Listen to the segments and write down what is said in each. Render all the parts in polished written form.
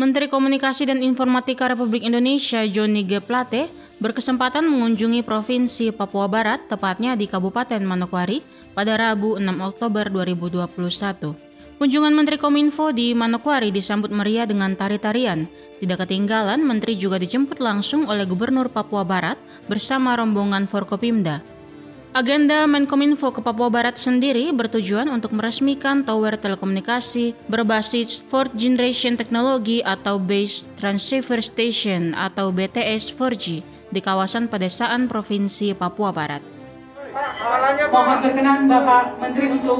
Menteri Komunikasi dan Informatika Republik Indonesia Johnny G. Plate berkesempatan mengunjungi Provinsi Papua Barat, tepatnya di Kabupaten Manokwari, pada Rabu 6 Oktober 2021. Kunjungan Menteri Kominfo di Manokwari disambut meriah dengan tari-tarian. Tidak ketinggalan, Menteri juga dijemput langsung oleh Gubernur Papua Barat bersama rombongan Forkopimda. Agenda Menkominfo ke Papua Barat sendiri bertujuan untuk meresmikan tower telekomunikasi berbasis 4th Generation Technology atau Base Transceiver Station atau BTS 4G di kawasan pedesaan Provinsi Papua Barat. Mohon berkenan Bapak Menteri untuk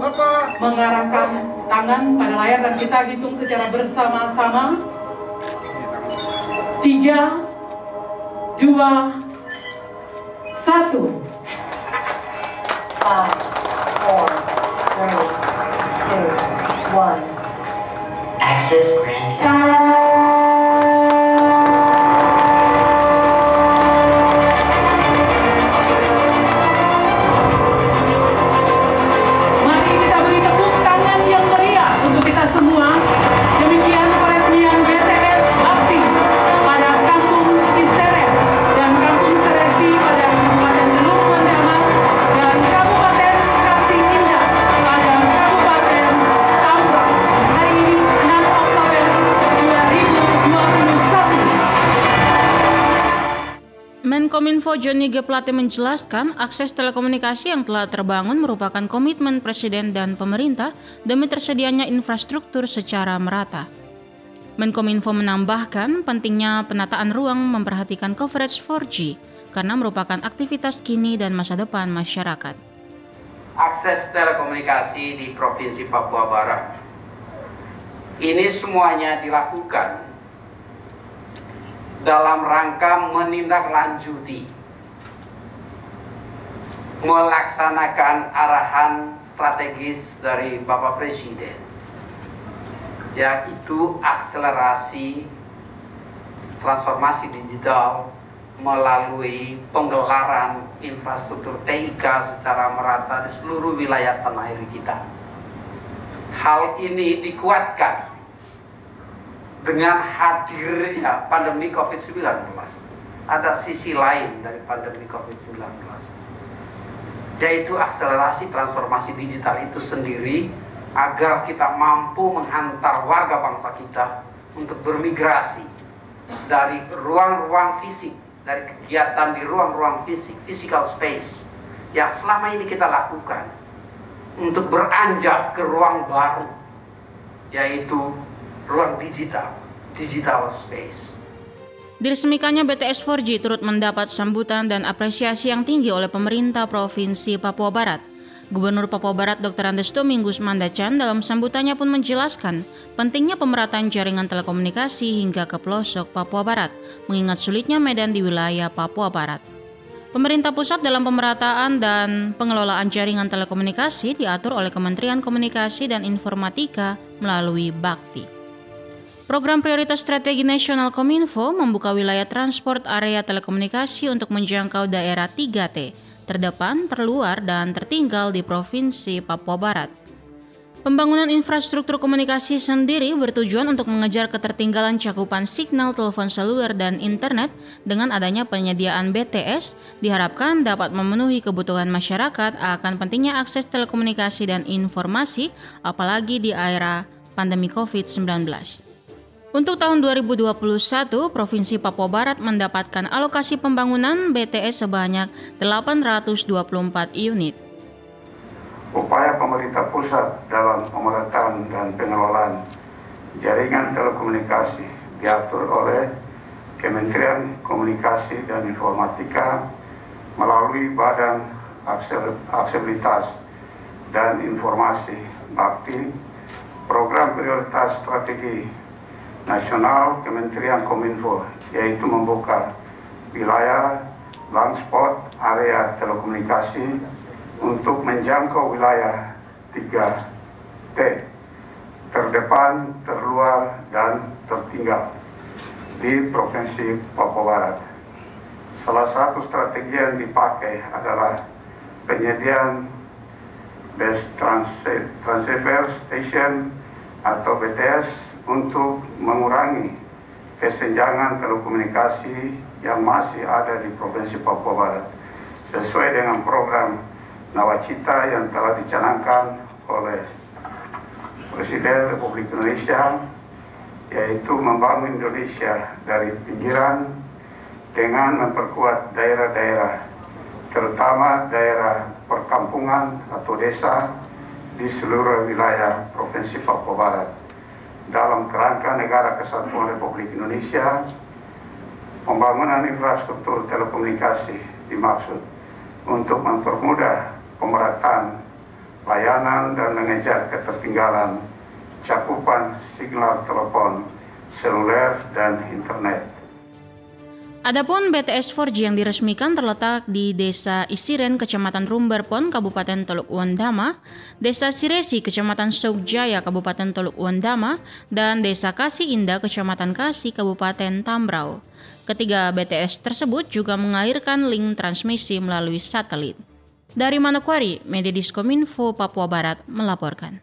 mengarahkan tangan pada layar dan kita hitung secara bersama-sama. 3, 2, 1. 5, 4, 3, 2, 1. Access granted. Mari kita beri tepuk tangan yang meriah untuk kita semua. Demikian peresmian BTS Bakti pada Kampung Kiseret dan Kampung Seresi pada Kabupaten Teluk Pontianak dan Kabupaten Kasih Indah pada Kabupaten Tambrauw hari ini 6 Oktober 2021. Menkominfo Johnny G. Plate menjelaskan akses telekomunikasi yang telah terbangun merupakan komitmen Presiden dan pemerintah demi tersedianya infrastruktur secara merata. Menkominfo menambahkan pentingnya penataan ruang memperhatikan coverage 4G karena merupakan aktivitas kini dan masa depan masyarakat. Akses telekomunikasi di Provinsi Papua Barat ini semuanya dilakukan dalam rangka menindaklanjuti melaksanakan arahan strategis dari Bapak Presiden, yaitu akselerasi transformasi digital melalui penggelaran infrastruktur TIK secara merata di seluruh wilayah tanah air kita. Hal ini dikuatkan dengan hadirnya pandemi COVID-19. Ada sisi lain dari pandemi COVID-19, yaitu akselerasi transformasi digital itu sendiri agar kita mampu menghantar warga bangsa kita untuk bermigrasi dari ruang-ruang fisik, dari kegiatan di ruang-ruang fisik, physical space yang selama ini kita lakukan untuk beranjak ke ruang baru, yaitu ruang digital space. Diresmikannya BTS 4G turut mendapat sambutan dan apresiasi yang tinggi oleh pemerintah Provinsi Papua Barat. Gubernur Papua Barat Dr. Andes Domingus Mandacan dalam sambutannya pun menjelaskan pentingnya pemerataan jaringan telekomunikasi hingga ke pelosok Papua Barat, mengingat sulitnya medan di wilayah Papua Barat. Pemerintah pusat dalam pemerataan dan pengelolaan jaringan telekomunikasi diatur oleh Kementerian Komunikasi dan Informatika melalui Bakti. Program Prioritas Strategi Nasional Kominfo membuka wilayah transport area telekomunikasi untuk menjangkau daerah 3T, terdepan, terluar, dan tertinggal di Provinsi Papua Barat. Pembangunan infrastruktur komunikasi sendiri bertujuan untuk mengejar ketertinggalan cakupan signal telepon seluler dan internet. Dengan adanya penyediaan BTS, diharapkan dapat memenuhi kebutuhan masyarakat akan pentingnya akses telekomunikasi dan informasi, apalagi di era pandemi COVID-19. Untuk tahun 2021, Provinsi Papua Barat mendapatkan alokasi pembangunan BTS sebanyak 824 unit. Upaya pemerintah pusat dalam pemerataan dan pengelolaan jaringan telekomunikasi diatur oleh Kementerian Komunikasi dan Informatika melalui Badan Aksesibilitas dan Informasi Bakti, Program Prioritas Strategi Nasional Kementerian Kominfo, yaitu membuka wilayah landspot area telekomunikasi untuk menjangkau wilayah 3T, terdepan, terluar, dan tertinggal di Provinsi Papua Barat. Salah satu strategi yang dipakai adalah penyediaan Base Transceiver Station atau BTS untuk mengurangi kesenjangan telekomunikasi yang masih ada di Provinsi Papua Barat sesuai dengan program Nawacita yang telah dicanangkan oleh Presiden Republik Indonesia, yaitu membangun Indonesia dari pinggiran dengan memperkuat daerah-daerah, terutama daerah perkampungan atau desa di seluruh wilayah Provinsi Papua Barat. Dalam kerangka Negara Kesatuan Republik Indonesia, pembangunan infrastruktur telekomunikasi dimaksud untuk mempermudah pemerataan layanan dan mengejar ketertinggalan cakupan signal telepon seluler dan internet. Adapun BTS 4G yang diresmikan terletak di Desa Isiren, Kecamatan Rumberpon, Kabupaten Teluk Uandama, Desa Siresi, Kecamatan Sogjaya, Kabupaten Teluk Uandama, dan Desa Kasih Indah, Kecamatan Kasih, Kabupaten Tambrau. Ketiga BTS tersebut juga mengalirkan link transmisi melalui satelit. Dari Manokwari, Media Diskominfo Papua Barat melaporkan.